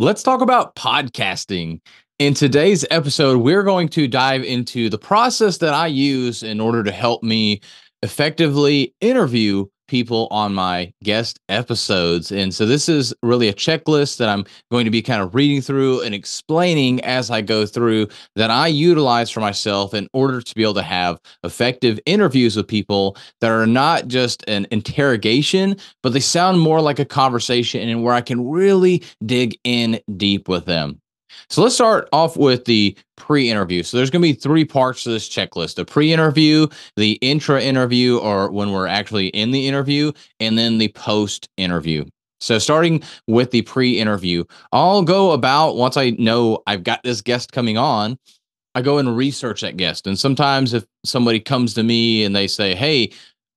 Let's talk about podcasting. In today's episode, we're going to dive into the process that I use in order to help me effectively interview people on my guest episodes. And so, this is really a checklist that I'm going to be kind of reading through and explaining as I go through that I utilize for myself in order to be able to have effective interviews with people that are not just an interrogation, but they sound more like a conversation and where I can really dig in deep with them. So let's start off with the pre-interview. So there's going to be three parts to this checklist: the pre-interview, the intra-interview, or when we're actually in the interview, and then the post-interview. So starting with the pre-interview, I'll go about once I know I've got this guest coming on, I go and research that guest. And sometimes if somebody comes to me and they say, "Hey,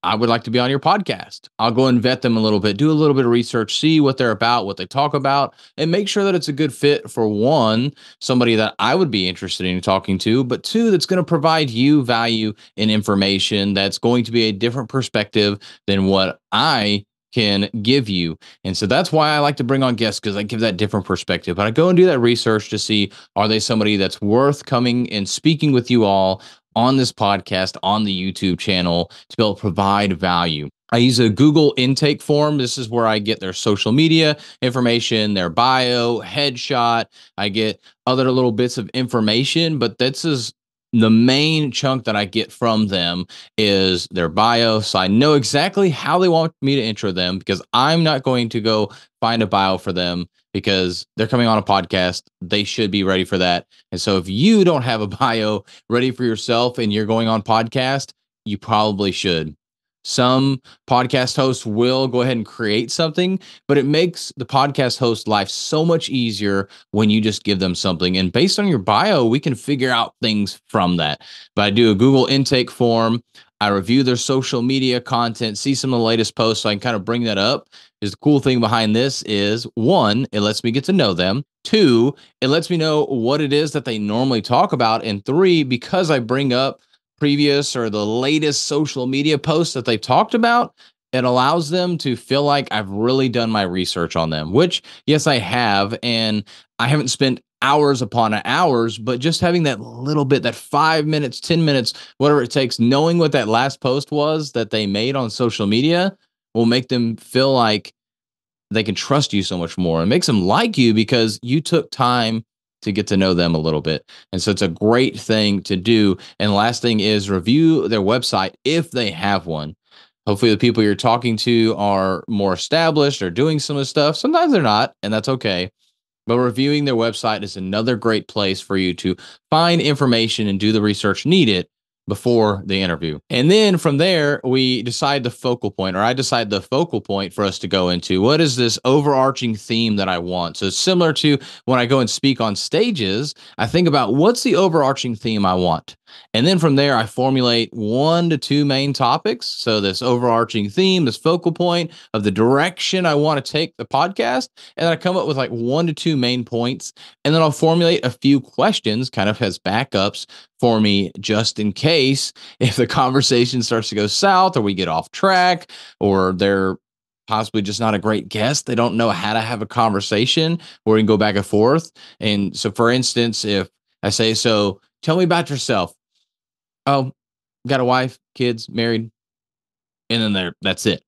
I would like to be on your podcast," I'll go and vet them a little bit, do a little bit of research, see what they're about, what they talk about, and make sure that it's a good fit for one, somebody that I would be interested in talking to, but two, that's going to provide you value and information that's going to be a different perspective than what I can give you. And so that's why I like to bring on guests, because I give that different perspective. But I go and do that research to see, are they somebody that's worth coming and speaking with you all on this podcast, on the YouTube channel, to be able to provide value. I use a Google intake form. This is where I get their social media information, their bio, headshot. I get other little bits of information, but this is the main chunk that I get from them is their bio. So I know exactly how they want me to intro them, because I'm not going to go find a bio for them, because they're coming on a podcast. They should be ready for that. And so if you don't have a bio ready for yourself and you're going on podcast, you probably should. Some podcast hosts will go ahead and create something, but it makes the podcast host life so much easier when you just give them something. And based on your bio, we can figure out things from that. But I do a Google intake form. I review their social media content, see some of the latest posts, so I can kind of bring that up. Is the cool thing behind this is, one, it lets me get to know them. Two, it lets me know what it is that they normally talk about. And three, because I bring up previous or the latest social media posts that they've talked about, it allows them to feel like I've really done my research on them, which, yes, I have. And I haven't spent hours upon hours, but just having that little bit, that 5 minutes, 10 minutes, whatever it takes, knowing what that last post was that they made on social media will make them feel like they can trust you so much more. It makes them like you because you took time to get to know them a little bit. And so it's a great thing to do. And the last thing is review their website if they have one. Hopefully the people you're talking to are more established or doing some of the stuff. Sometimes they're not, and that's okay. But reviewing their website is another great place for you to find information and do the research needed before the interview. And then from there, we decide the focal point, or I decide the focal point for us to go into. What is this overarching theme that I want? So similar to when I go and speak on stages, I think about what's the overarching theme I want. And then from there, I formulate 1 to 2 main topics. So this overarching theme, this focal point of the direction I want to take the podcast. And then I come up with like 1 to 2 main points. And then I'll formulate a few questions kind of as backups for me, just in case if the conversation starts to go south or we get off track or they're possibly just not a great guest. They don't know how to have a conversation where we can go back and forth. And so, for instance, if I say, "So tell me about yourself." "Oh, got a wife, kids, married." And then that's it.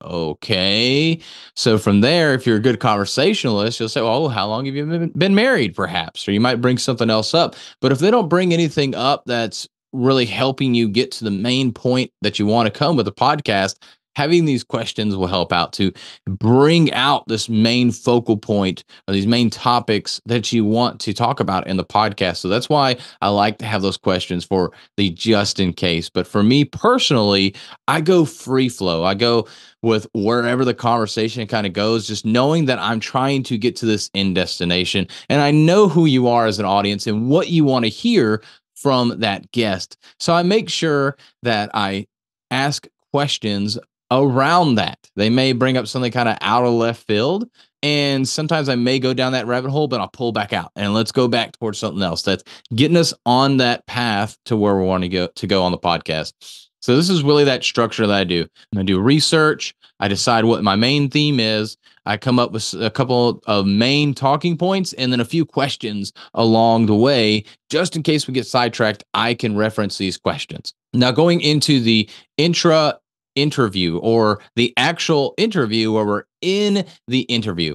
Okay. So from there, if you're a good conversationalist, you'll say, "Well, how long have you been married, perhaps?" Or you might bring something else up. But if they don't bring anything up that's really helping you get to the main point that you want to come with a podcast, having these questions will help out to bring out this main focal point or these main topics that you want to talk about in the podcast. So that's why I like to have those questions for the just in case. But for me personally, I go free flow. I go with wherever the conversation kind of goes, just knowing that I'm trying to get to this end destination. And I know who you are as an audience and what you want to hear from that guest. So I make sure that I ask questions around that. They may bring up something kind of out of left field. And sometimes I may go down that rabbit hole, but I'll pull back out and let's go back towards something else that's getting us on that path to where we want to go on the podcast. So this is really that structure that I do. I do research. I decide what my main theme is. I come up with a couple of main talking points and then a few questions along the way, just in case we get sidetracked. I can reference these questions. Now, going into the intra interview or the actual interview where we're in the interview,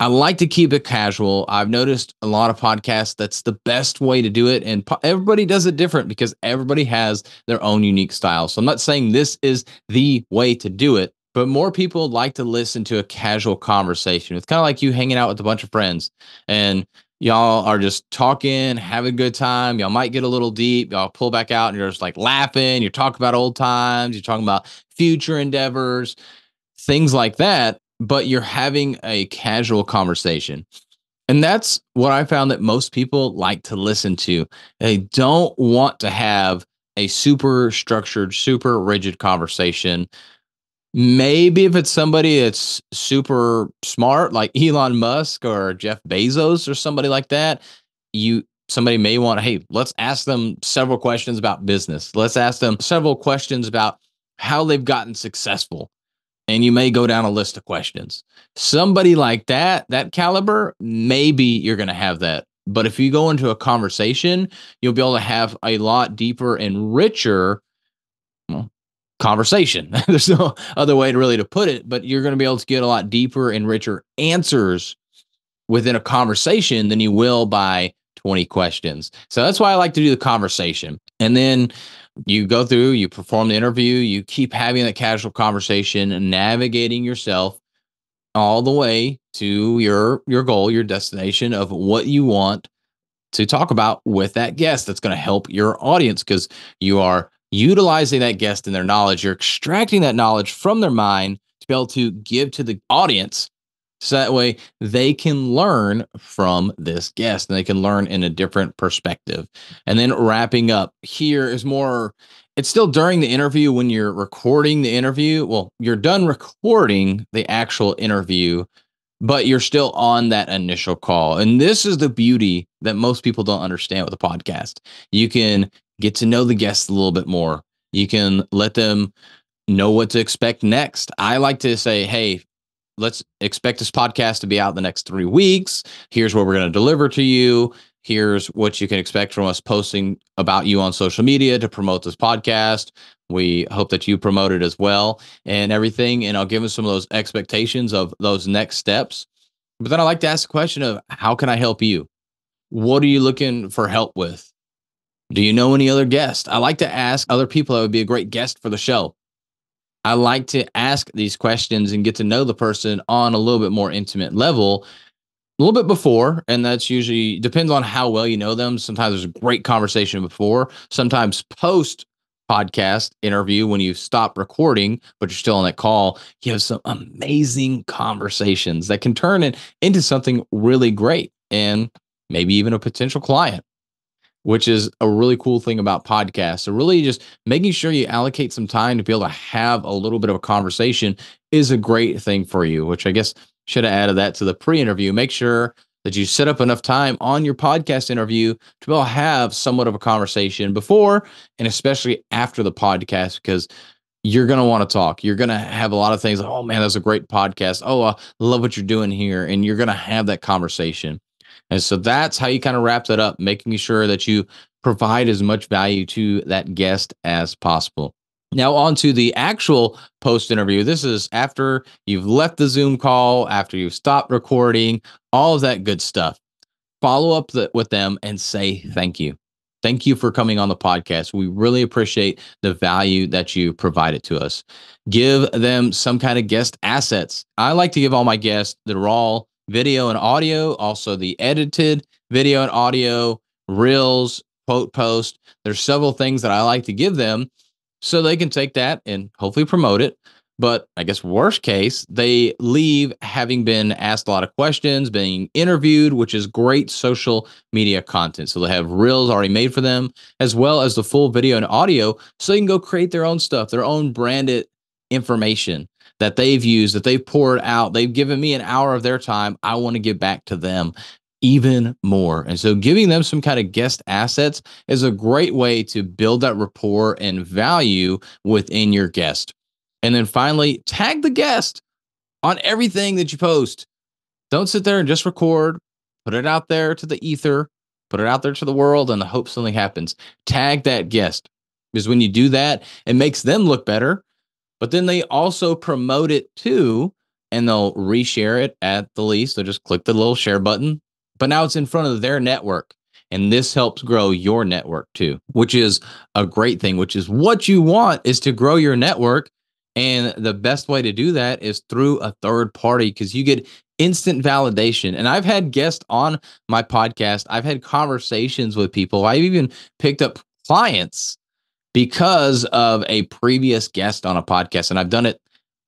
I like to keep it casual. I've noticed a lot of podcasts, that's the best way to do it. And everybody does it different because everybody has their own unique style. So I'm not saying this is the way to do it, but more people like to listen to a casual conversation. It's kind of like you hanging out with a bunch of friends and y'all are just talking, having a good time. Y'all might get a little deep. Y'all pull back out and you're just like laughing. You're talking about old times. You're talking about future endeavors, things like that, but you're having a casual conversation. And that's what I found that most people like to listen to. They don't want to have a super structured, super rigid conversation. Maybe if it's somebody that's super smart, like Elon Musk or Jeff Bezos or somebody like that, somebody may want to, hey, let's ask them several questions about business. Let's ask them several questions about how they've gotten successful, and you may go down a list of questions. Somebody like that, that caliber, maybe you're going to have that. But if you go into a conversation, you'll be able to have a lot deeper and richer, well, conversation. There's no other way to really to put it, but you're going to be able to get a lot deeper and richer answers within a conversation than you will by 20 questions. So that's why I like to do the conversation. And then you go through, you perform the interview, you keep having that casual conversation and navigating yourself all the way to your goal, your destination of what you want to talk about with that guest that's going to help your audience, because you are utilizing that guest and their knowledge. You're extracting that knowledge from their mind to be able to give to the audience. So that way they can learn from this guest and they can learn in a different perspective. And then wrapping up here is more, it's still during the interview when you're recording the interview. Well, you're done recording the actual interview, but you're still on that initial call. And this is the beauty that most people don't understand with a podcast. You can get to know the guests a little bit more. You can let them know what to expect next. I like to say, hey, let's expect this podcast to be out the next 3 weeks. Here's what we're going to deliver to you. Here's what you can expect from us posting about you on social media to promote this podcast. We hope that you promote it as well and everything. And I'll give them some of those expectations of those next steps. But then I like to ask the question of, how can I help you? What are you looking for help with? Do you know any other guests? I like to ask other people that would be a great guest for the show. I like to ask these questions and get to know the person on a little bit more intimate level, a little bit before. And that's usually depends on how well you know them. Sometimes there's a great conversation before, sometimes post podcast interview, when you stop recording, but you're still on that call, you have some amazing conversations that can turn it into something really great and maybe even a potential client, which is a really cool thing about podcasts. So really just making sure you allocate some time to be able to have a little bit of a conversation is a great thing for you, which I guess should have added that to the pre-interview. Make sure that you set up enough time on your podcast interview to be able to have somewhat of a conversation before and especially after the podcast, because you're going to want to talk. You're going to have a lot of things like, oh man, that's a great podcast. Oh, I love what you're doing here. And you're going to have that conversation. And so that's how you kind of wrap that up, making sure that you provide as much value to that guest as possible. Now, on to the actual post interview. This is after you've left the Zoom call, after you've stopped recording, all of that good stuff. Follow up with them and say thank you. Thank you for coming on the podcast. We really appreciate the value that you provided to us. Give them some kind of guest assets. I like to give all my guests the raw video and audio, also the edited video and audio, reels, quote post. There's several things that I like to give them so they can take that and hopefully promote it. But I guess worst case, they leave having been asked a lot of questions, being interviewed, which is great social media content. So they have reels already made for them, as well as the full video and audio, so they can go create their own stuff, their own branded information that they've used, that they've poured out. They've given me an hour of their time. I want to give back to them. even more. And so giving them some kind of guest assets is a great way to build that rapport and value within your guest. And then finally, tag the guest on everything that you post. Don't sit there and just record, put it out there to the ether, put it out there to the world, and hope something happens. Tag that guest, because when you do that, it makes them look better, but then they also promote it too, and they'll reshare it at the least. They'll just click the little share button, but now it's in front of their network. And this helps grow your network too, which is a great thing, which is what you want, is to grow your network. And the best way to do that is through a third party, because you get instant validation. And I've had guests on my podcast. I've had conversations with people. I've even picked up clients because of a previous guest on a podcast. And I've done it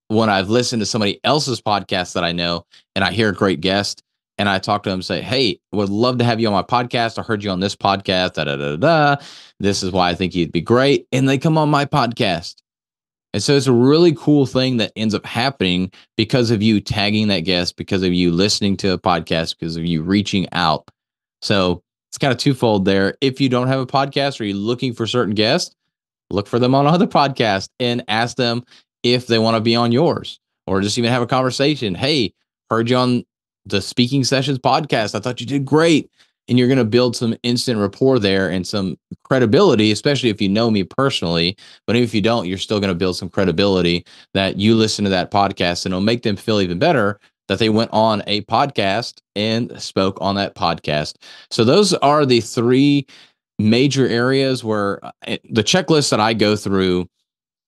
when I've listened to somebody else's podcast that I know, and I hear a great guest, and I talk to them and say, hey, would love to have you on my podcast. I heard you on this podcast. Da, da, da, da. This is why I think you'd be great. And they come on my podcast. And so it's a really cool thing that ends up happening because of you tagging that guest, because of you listening to a podcast, because of you reaching out. So it's kind of twofold there. If you don't have a podcast or you're looking for certain guests, look for them on other podcasts and ask them if they want to be on yours, or just even have a conversation. Hey, heard you on the Speaking Sessions podcast. I thought you did great. And you're going to build some instant rapport there and some credibility, especially if you know me personally. But if you don't, you're still going to build some credibility that you listen to that podcast, and it'll make them feel even better that they went on a podcast and spoke on that podcast. So those are the three major areas where the checklist that I go through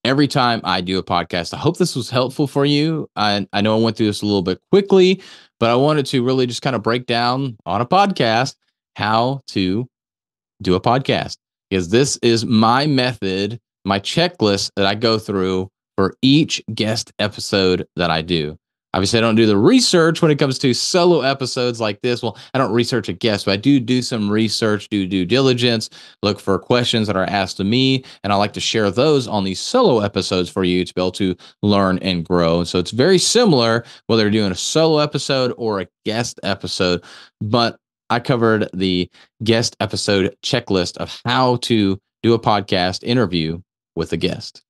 every time I do a podcast. I hope this was helpful for you. I know I went through this a little bit quickly, but I wanted to really just kind of break down on a podcast how to do a podcast, because this is my method, my checklist that I go through for each guest episode that I do. Obviously, I don't do the research when it comes to solo episodes like this. Well, I don't research a guest, but I do some research, do due diligence, look for questions that are asked to me, and I like to share those on these solo episodes for you to be able to learn and grow. So it's very similar whether you're doing a solo episode or a guest episode, but I covered the guest episode checklist of how to do a podcast interview with a guest.